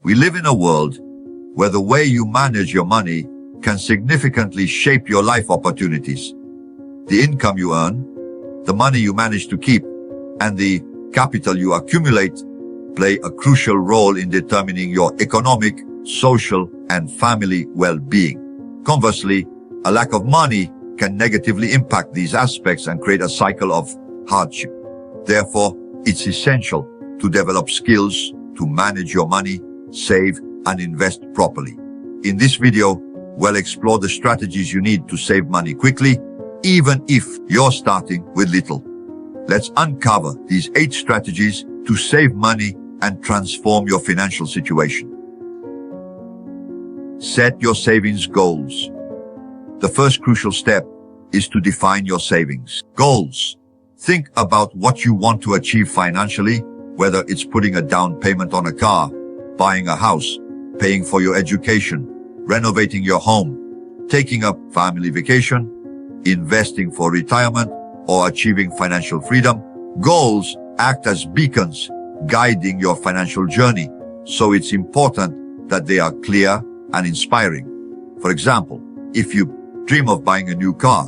We live in a world where the way you manage your money can significantly shape your life opportunities. The income you earn, the money you manage to keep, and the capital you accumulate play a crucial role in determining your economic, social, and family well-being. Conversely, a lack of money can negatively impact these aspects and create a cycle of hardship. Therefore, it's essential to develop skills to manage your money, save, and invest properly. In this video, we'll explore the strategies you need to save money quickly, even if you're starting with little. Let's uncover these 8 strategies to save money and transform your financial situation. Set your savings goals. The first crucial step is to define your savings goals. Think about what you want to achieve financially, whether it's putting a down payment on a car, buying a house, paying for your education, renovating your home, taking a family vacation, investing for retirement, or achieving financial freedom. Goals act as beacons, guiding your financial journey, so it's important that they are clear and inspiring. For example, if you dream of buying a new car,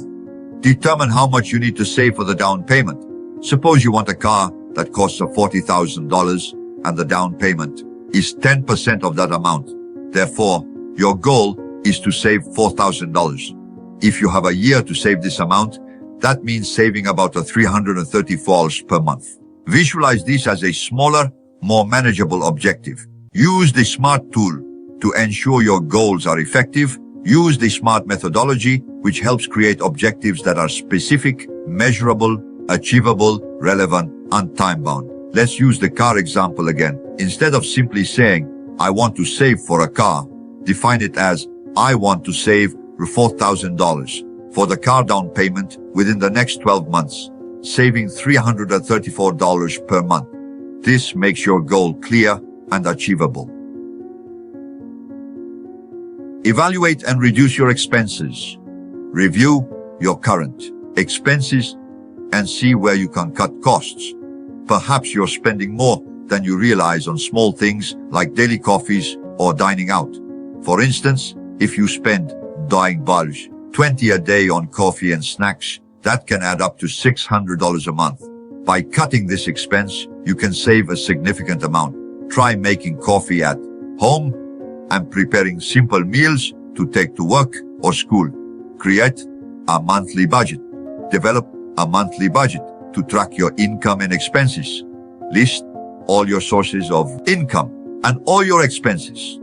determine how much you need to save for the down payment. Suppose you want a car that costs $40,000 and the down payment is 10% of that amount. Therefore, your goal is to save $4,000. If you have a year to save this amount, that means saving about $334 per month. Visualize this as a smaller, more manageable objective. Use the SMART tool to ensure your goals are effective. Use the SMART methodology, which helps create objectives that are specific, measurable, achievable, relevant, and time-bound. Let's use the car example again. Instead of simply saying, I want to save for a car, define it as, I want to save $4,000 for the car down payment within the next 12 months, saving $334 per month. This makes your goal clear and achievable. Evaluate and reduce your expenses. Review your current expenses and see where you can cut costs. Perhaps you're spending more than you realize on small things like daily coffees or dining out. For instance, if you spend $20 a day on coffee and snacks, that can add up to $600 a month. By cutting this expense, you can save a significant amount. Try making coffee at home and preparing simple meals to take to work or school. Create a monthly budget. Develop a monthly budget to track your income and expenses. List all your sources of income and all your expenses.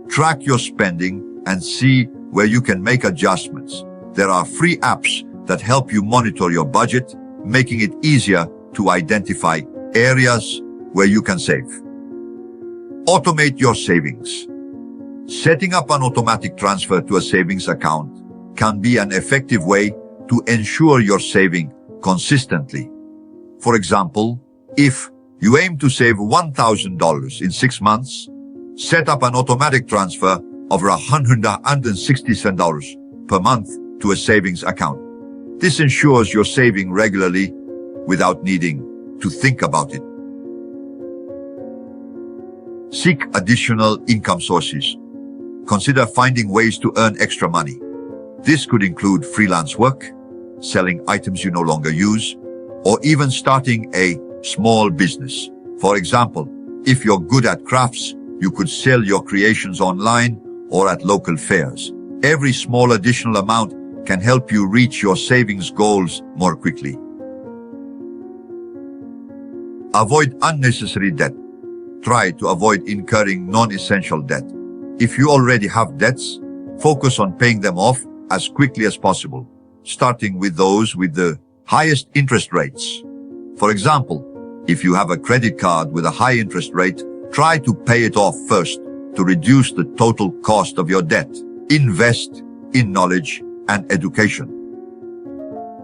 Track your spending and see where you can make adjustments. There are free apps that help you monitor your budget, making it easier to identify areas where you can save. Automate your savings. Setting up an automatic transfer to a savings account can be an effective way to ensure you're saving consistently. For example, if you aim to save $1,000 in 6 months, set up an automatic transfer of $160 per month to a savings account. This ensures you're saving regularly without needing to think about it. Seek additional income sources. Consider finding ways to earn extra money. This could include freelance work, selling items you no longer use, or even starting a small business. For example, if you're good at crafts, you could sell your creations online or at local fairs. Every small additional amount can help you reach your savings goals more quickly. Avoid unnecessary debt. Try to avoid incurring non-essential debt. If you already have debts, focus on paying them off as quickly as possible, starting with those with the highest interest rates. For example, if you have a credit card with a high interest rate, try to pay it off first to reduce the total cost of your debt. Invest in knowledge and education.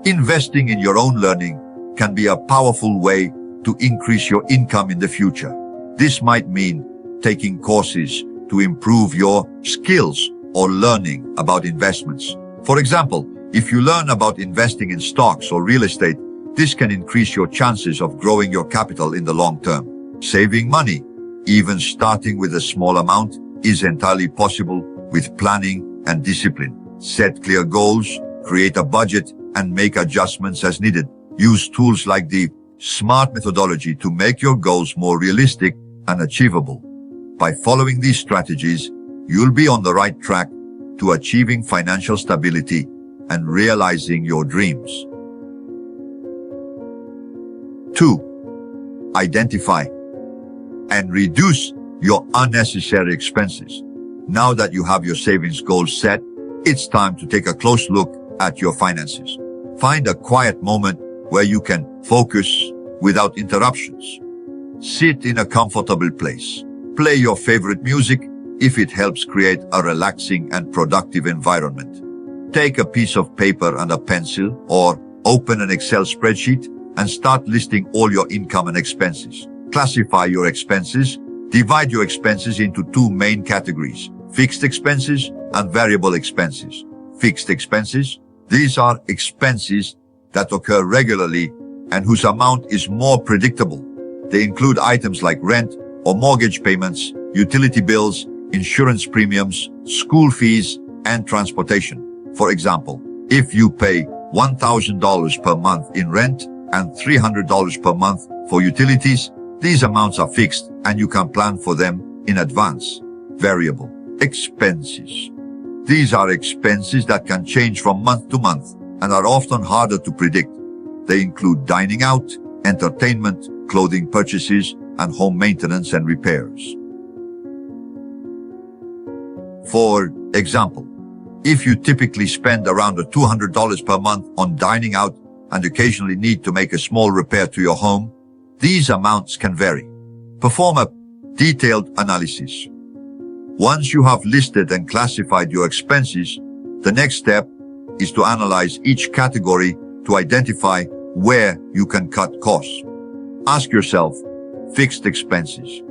Investing in your own learning can be a powerful way to increase your income in the future. This might mean taking courses to improve your skills or learning about investments. For example, if you learn about investing in stocks or real estate, this can increase your chances of growing your capital in the long term. Saving money. Even starting with a small amount is entirely possible with planning and discipline. Set clear goals, create a budget, and make adjustments as needed. Use tools like the SMART methodology to make your goals more realistic and achievable. By following these strategies, you'll be on the right track to achieving financial stability and realizing your dreams. 2. Identify and reduce your unnecessary expenses. Now that you have your savings goals set, it's time to take a close look at your finances. Find a quiet moment where you can focus without interruptions. Sit in a comfortable place. Play your favorite music if it helps create a relaxing and productive environment. Take a piece of paper and a pencil or open an Excel spreadsheet and start listing all your income and expenses. Classify your expenses. Divide your expenses into two main categories: fixed expenses and variable expenses. Fixed expenses, these are expenses that occur regularly and whose amount is more predictable. They include items like rent or mortgage payments, utility bills, insurance premiums, school fees, and transportation. For example, if you pay $1,000 per month in rent and $300 per month for utilities, these amounts are fixed and you can plan for them in advance. Variable expenses. These are expenses that can change from month to month and are often harder to predict. They include dining out, entertainment, clothing purchases, and home maintenance and repairs. For example, if you typically spend around $200 per month on dining out and occasionally need to make a small repair to your home, these amounts can vary. Perform a detailed analysis. Once you have listed and classified your expenses, the next step is to analyze each category to identify where you can cut costs. Ask yourself, fixed expenses.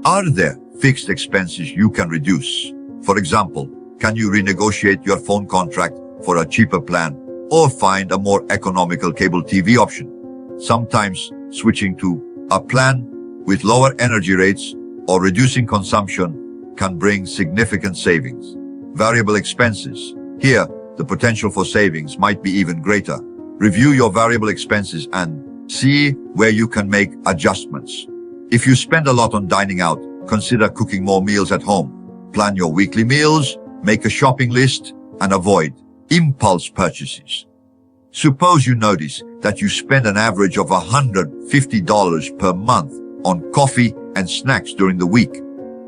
Are there fixed expenses you can reduce? For example, can you renegotiate your phone contract for a cheaper plan or find a more economical cable TV option? Sometimes switching to a plan with lower energy rates or reducing consumption can bring significant savings. Variable expenses. Here, the potential for savings might be even greater. Review your variable expenses and see where you can make adjustments. If you spend a lot on dining out, consider cooking more meals at home. Plan your weekly meals, make a shopping list, and avoid impulse purchases. Suppose you notice that you spend an average of $150 per month on coffee and snacks during the week.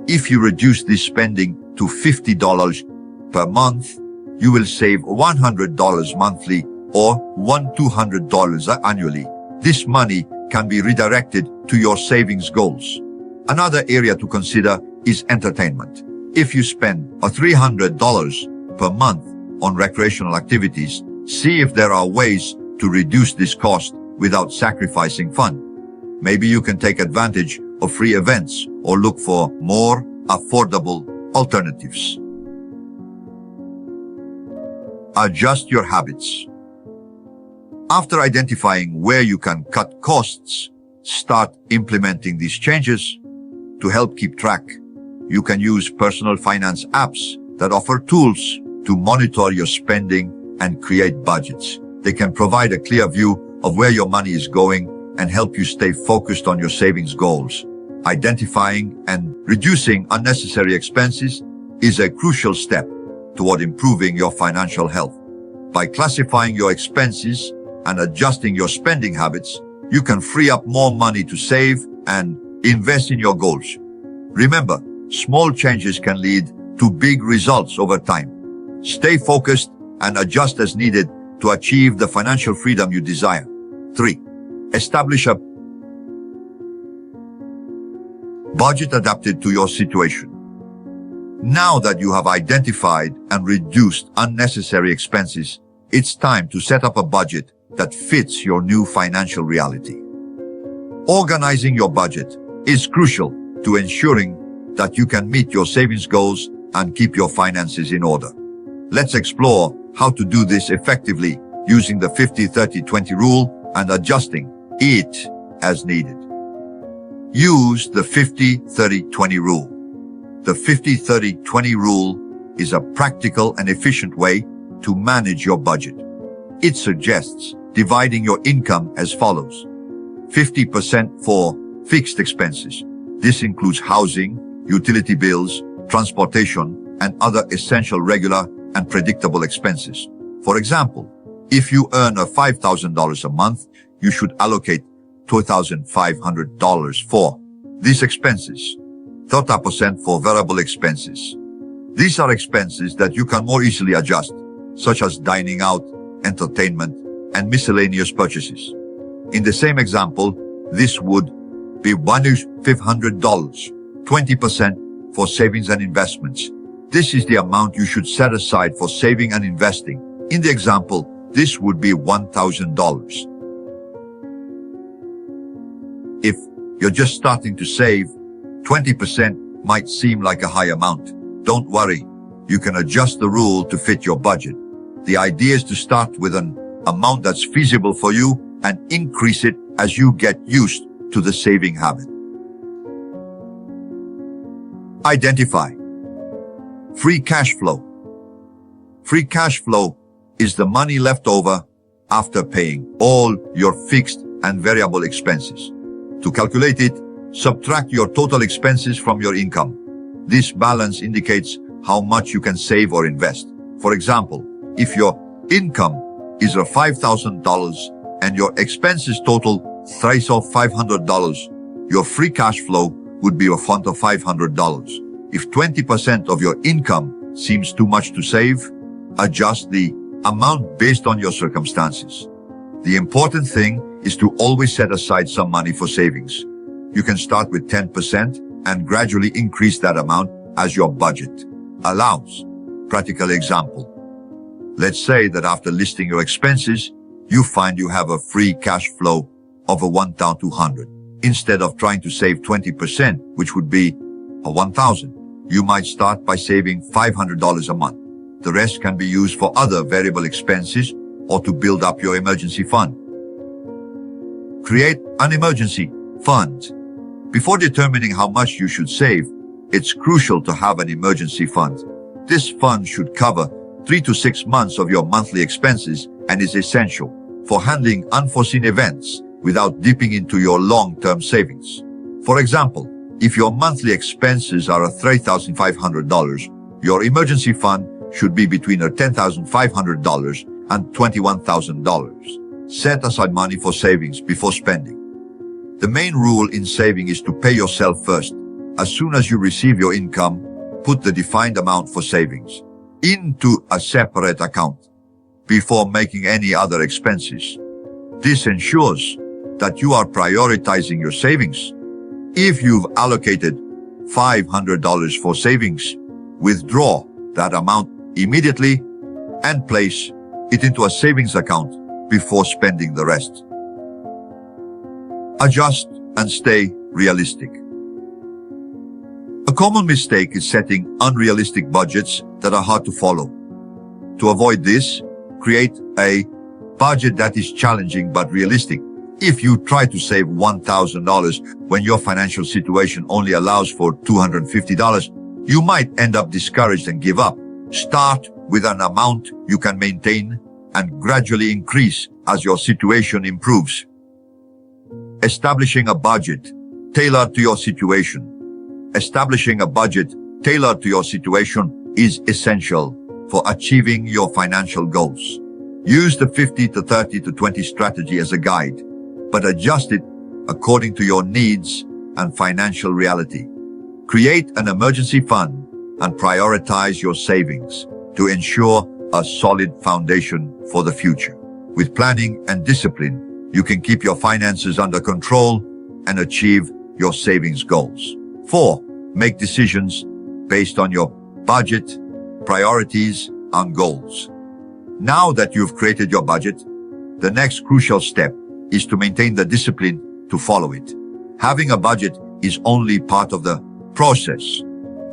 If you reduce this spending to $50 per month, you will save $100 monthly or $200 annually. This money can be redirected to your savings goals. Another area to consider is entertainment. If you spend $300 per month on recreational activities, see if there are ways to reduce this cost without sacrificing fun. Maybe you can take advantage of free events or look for more affordable alternatives. Adjust your habits. After identifying where you can cut costs, start implementing these changes. To help keep track, you can use personal finance apps that offer tools to monitor your spending and create budgets. They can provide a clear view of where your money is going and help you stay focused on your savings goals. Identifying and reducing unnecessary expenses is a crucial step toward improving your financial health. By classifying your expenses and adjusting your spending habits, you can free up more money to save and invest in your goals. Remember, small changes can lead to big results over time. Stay focused and adjust as needed to achieve the financial freedom you desire. 3. Establish a budget adapted to your situation. Now that you have identified and reduced unnecessary expenses, it's time to set up a budget that fits your new financial reality. Organizing your budget is crucial to ensuring that you can meet your savings goals and keep your finances in order. Let's explore how to do this effectively using the 50-30-20 rule and adjusting it as needed. Use the 50-30-20 rule. The 50-30-20 rule is a practical and efficient way to manage your budget. It suggests dividing your income as follows. 50% for fixed expenses. This includes housing, utility bills, transportation, and other essential regular and predictable expenses. For example, if you earn $5,000 a month, you should allocate $2,500 for these expenses. 30% for variable expenses. These are expenses that you can more easily adjust, such as dining out, entertainment, and miscellaneous purchases. In the same example, this would be $1,500, 20% for savings and investments. This is the amount you should set aside for saving and investing. In the example, this would be $1,000. If you're just starting to save, 20% might seem like a high amount. Don't worry, you can adjust the rule to fit your budget. The idea is to start with an amount that's feasible for you and increase it as you get used to the saving habit. Identify free cash flow. Free cash flow is the money left over after paying all your fixed and variable expenses. To calculate it, subtract your total expenses from your income. This balance indicates how much you can save or invest. For example, if your income is $5,000 and your expenses total $3,500, your free cash flow would be a fund of $500. If 20% of your income seems too much to save, adjust the amount based on your circumstances. The important thing is to always set aside some money for savings. You can start with 10% and gradually increase that amount as your budget allows. Practical example. Let's say that after listing your expenses, you find you have a free cash flow of $1,200. Instead of trying to save 20%, which would be $1,000, you might start by saving $500 a month. The rest can be used for other variable expenses or to build up your emergency fund. Create an emergency fund. Before determining how much you should save, it's crucial to have an emergency fund. This fund should cover 3 to 6 months of your monthly expenses and is essential for handling unforeseen events without dipping into your long-term savings. For example, if your monthly expenses are $3,500, your emergency fund should be between $10,500 and $21,000. Set aside money for savings before spending. The main rule in saving is to pay yourself first. As soon as you receive your income, put the defined amount for savings into a separate account before making any other expenses. This ensures that you are prioritizing your savings. If you've allocated $500 for savings, withdraw that amount immediately and place it into a savings account before spending the rest. Adjust and stay realistic. A common mistake is setting unrealistic budgets that are hard to follow. To avoid this, create a budget that is challenging but realistic. If you try to save $1,000 when your financial situation only allows for $250, you might end up discouraged and give up. Start with an amount you can maintain and gradually increase as your situation improves. Establishing a budget tailored to your situation. Establishing a budget tailored to your situation is essential for achieving your financial goals. Use the 50-30-20 strategy as a guide, but adjust it according to your needs and financial reality. Create an emergency fund and prioritize your savings to ensure a solid foundation for the future. With planning and discipline, you can keep your finances under control and achieve your savings goals. 4. Make decisions based on your budget, priorities, and goals. Now that you've created your budget, the next crucial step is to maintain the discipline to follow it. Having a budget is only part of the process.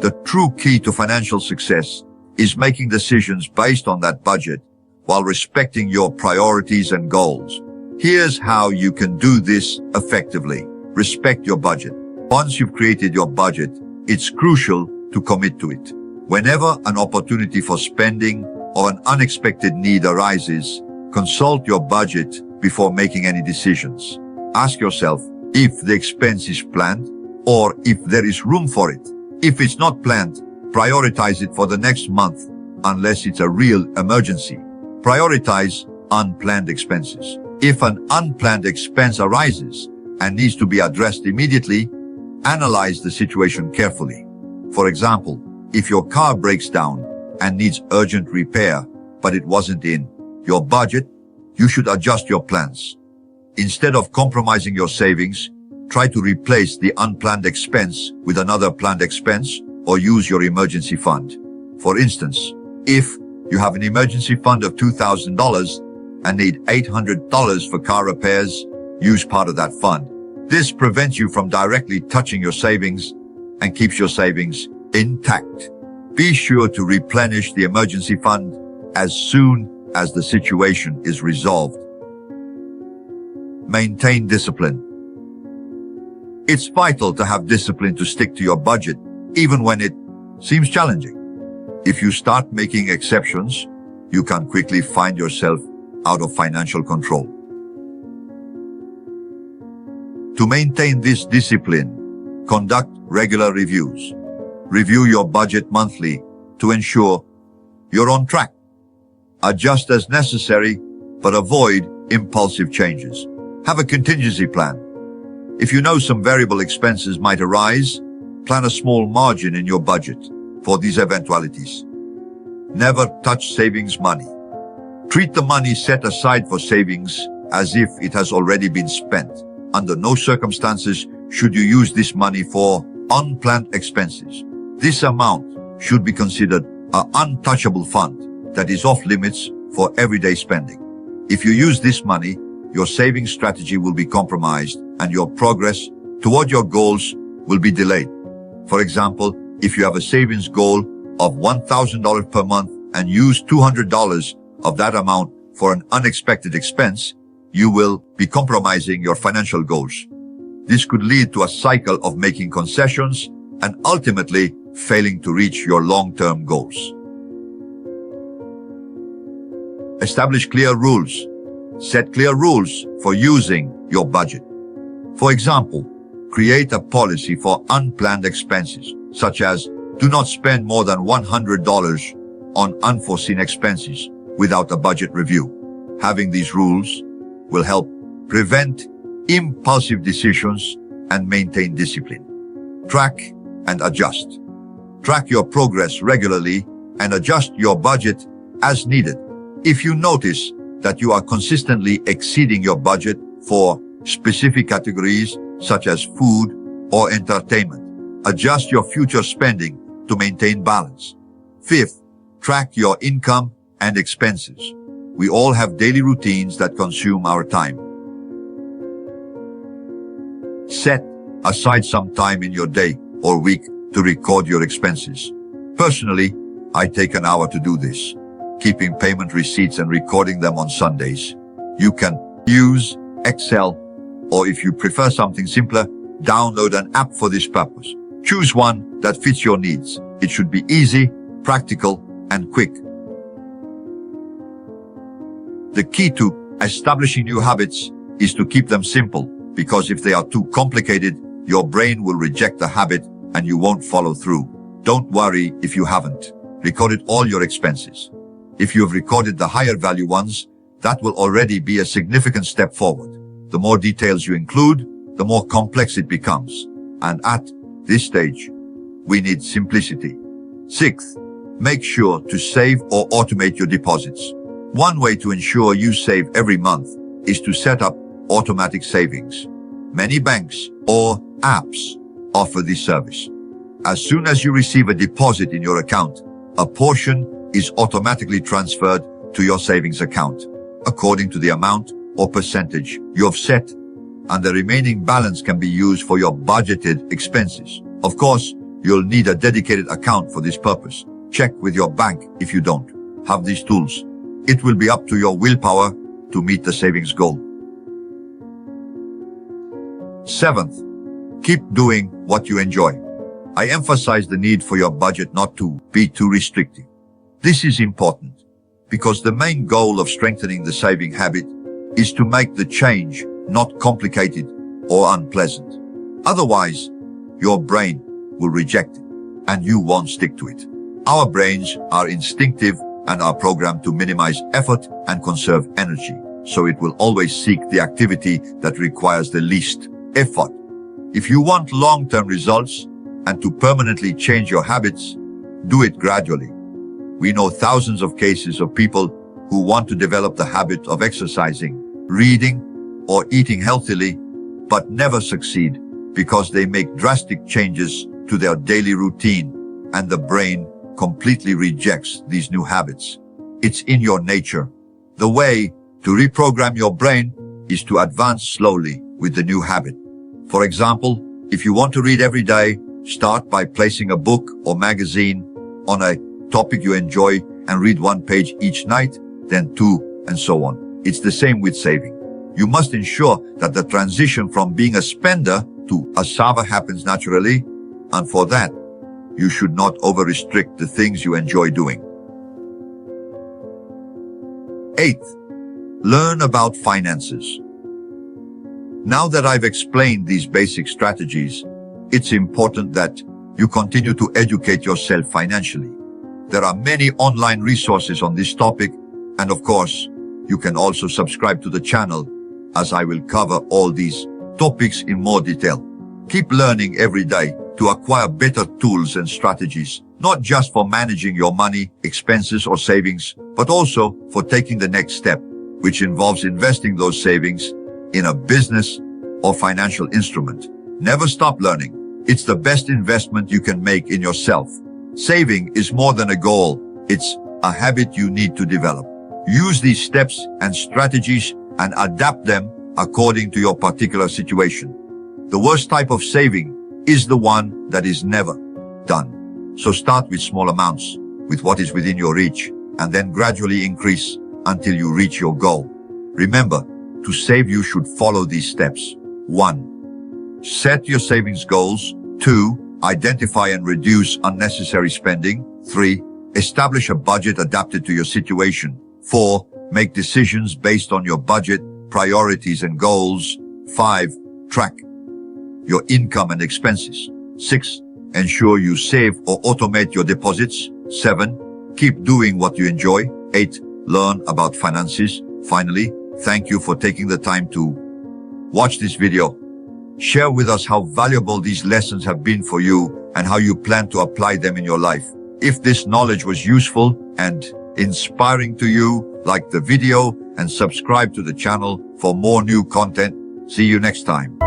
The true key to financial success is making decisions based on that budget while respecting your priorities and goals. Here's how you can do this effectively. Respect your budget. Once you've created your budget, it's crucial to commit to it. Whenever an opportunity for spending or an unexpected need arises, consult your budget before making any decisions. Ask yourself if the expense is planned or if there is room for it. If it's not planned, prioritize it for the next month unless it's a real emergency. Prioritize unplanned expenses. If an unplanned expense arises and needs to be addressed immediately, analyze the situation carefully. For example, if your car breaks down and needs urgent repair, but it wasn't in your budget, you should adjust your plans. Instead of compromising your savings, try to replace the unplanned expense with another planned expense or use your emergency fund. For instance, if you have an emergency fund of $2,000 and need $800 for car repairs, use part of that fund. This prevents you from directly touching your savings and keeps your savings intact. Be sure to replenish the emergency fund as soon as the situation is resolved. Maintain discipline. It's vital to have discipline to stick to your budget, even when it seems challenging. If you start making exceptions, you can quickly find yourself out of financial control. To maintain this discipline, conduct regular reviews. Review your budget monthly to ensure you're on track. Adjust as necessary, but avoid impulsive changes. Have a contingency plan. If you know some variable expenses might arise, plan a small margin in your budget for these eventualities. Never touch savings money. Treat the money set aside for savings as if it has already been spent. Under no circumstances should you use this money for unplanned expenses. This amount should be considered an untouchable fund that is off limits for everyday spending. If you use this money, your saving strategy will be compromised and your progress toward your goals will be delayed. For example, if you have a savings goal of $1,000 per month and use $200 of that amount for an unexpected expense, you will be compromising your financial goals. This could lead to a cycle of making concessions and ultimately failing to reach your long-term goals. Establish clear rules. Set clear rules for using your budget. For example, create a policy for unplanned expenses, such as do not spend more than $100 on unforeseen expenses without a budget review. Having these rules will help prevent impulsive decisions and maintain discipline. Track and adjust. Track your progress regularly and adjust your budget as needed. If you notice that you are consistently exceeding your budget for specific categories such as food or entertainment, adjust your future spending to maintain balance. Fifth, track your income and expenses. We all have daily routines that consume our time. Set aside some time in your day or week to record your expenses. Personally, I take an hour to do this, keeping payment receipts and recording them on Sundays. You can use Excel, or if you prefer something simpler, download an app for this purpose. Choose one that fits your needs. It should be easy, practical, and quick. The key to establishing new habits is to keep them simple, because if they are too complicated, your brain will reject the habit and you won't follow through. Don't worry if you haven't recorded all your expenses. If you have recorded the higher value ones, that will already be a significant step forward. The more details you include, the more complex it becomes. And at this stage, we need simplicity. Sixth, make sure to save or automate your deposits. One way to ensure you save every month is to set up automatic savings. Many banks or apps offer this service. As soon as you receive a deposit in your account, a portion is automatically transferred to your savings account, according to the amount or percentage you have set, and the remaining balance can be used for your budgeted expenses. Of course, you'll need a dedicated account for this purpose. Check with your bank if you don't have these tools. It will be up to your willpower to meet the savings goal. Seventh, Keep doing what you enjoy. I emphasize the need for your budget not to be too restrictive. This is important because the main goal of strengthening the saving habit is to make the change not complicated or unpleasant. Otherwise, your brain will reject it and you won't stick to it. Our brains are instinctive and are programmed to minimize effort and conserve energy, so it will always seek the activity that requires the least effort. If you want long-term results and to permanently change your habits, do it gradually. We know thousands of cases of people who want to develop the habit of exercising, reading, or eating healthily, but never succeed because they make drastic changes to their daily routine and the brain completely rejects these new habits. It's in your nature. The way to reprogram your brain is to advance slowly with the new habit. For example, if you want to read every day, start by placing a book or magazine on a topic you enjoy and read one page each night, then two, and so on. It's the same with saving. You must ensure that the transition from being a spender to a saver happens naturally, and for that, you should not over-restrict the things you enjoy doing. 8th, learn about finances. Now that I've explained these basic strategies, it's important that you continue to educate yourself financially. There are many online resources on this topic, and of course, you can also subscribe to the channel, as I will cover all these topics in more detail. Keep learning every day to acquire better tools and strategies, not just for managing your money, expenses, or savings, but also for taking the next step, which involves investing those savings in a business or financial instrument. Never stop learning. It's the best investment you can make in yourself. Saving is more than a goal. It's a habit you need to develop. Use these steps and strategies and adapt them according to your particular situation. The worst type of saving is the one that is never done. So start with small amounts, with what is within your reach, and then gradually increase until you reach your goal. Remember, to save you should follow these steps. 1. Set your savings goals. 2. Identify and reduce unnecessary spending. 3. Establish a budget adapted to your situation. 4. Make decisions based on your budget, priorities, and goals. 5. Track your income and expenses. 6. Ensure you save or automate your deposits. 7. Keep doing what you enjoy. 8. Learn about finances. Finally, thank you for taking the time to watch this video. Share with us how valuable these lessons have been for you and how you plan to apply them in your life. If this knowledge was useful and inspiring to you, like the video and subscribe to the channel for more new content. See you next time.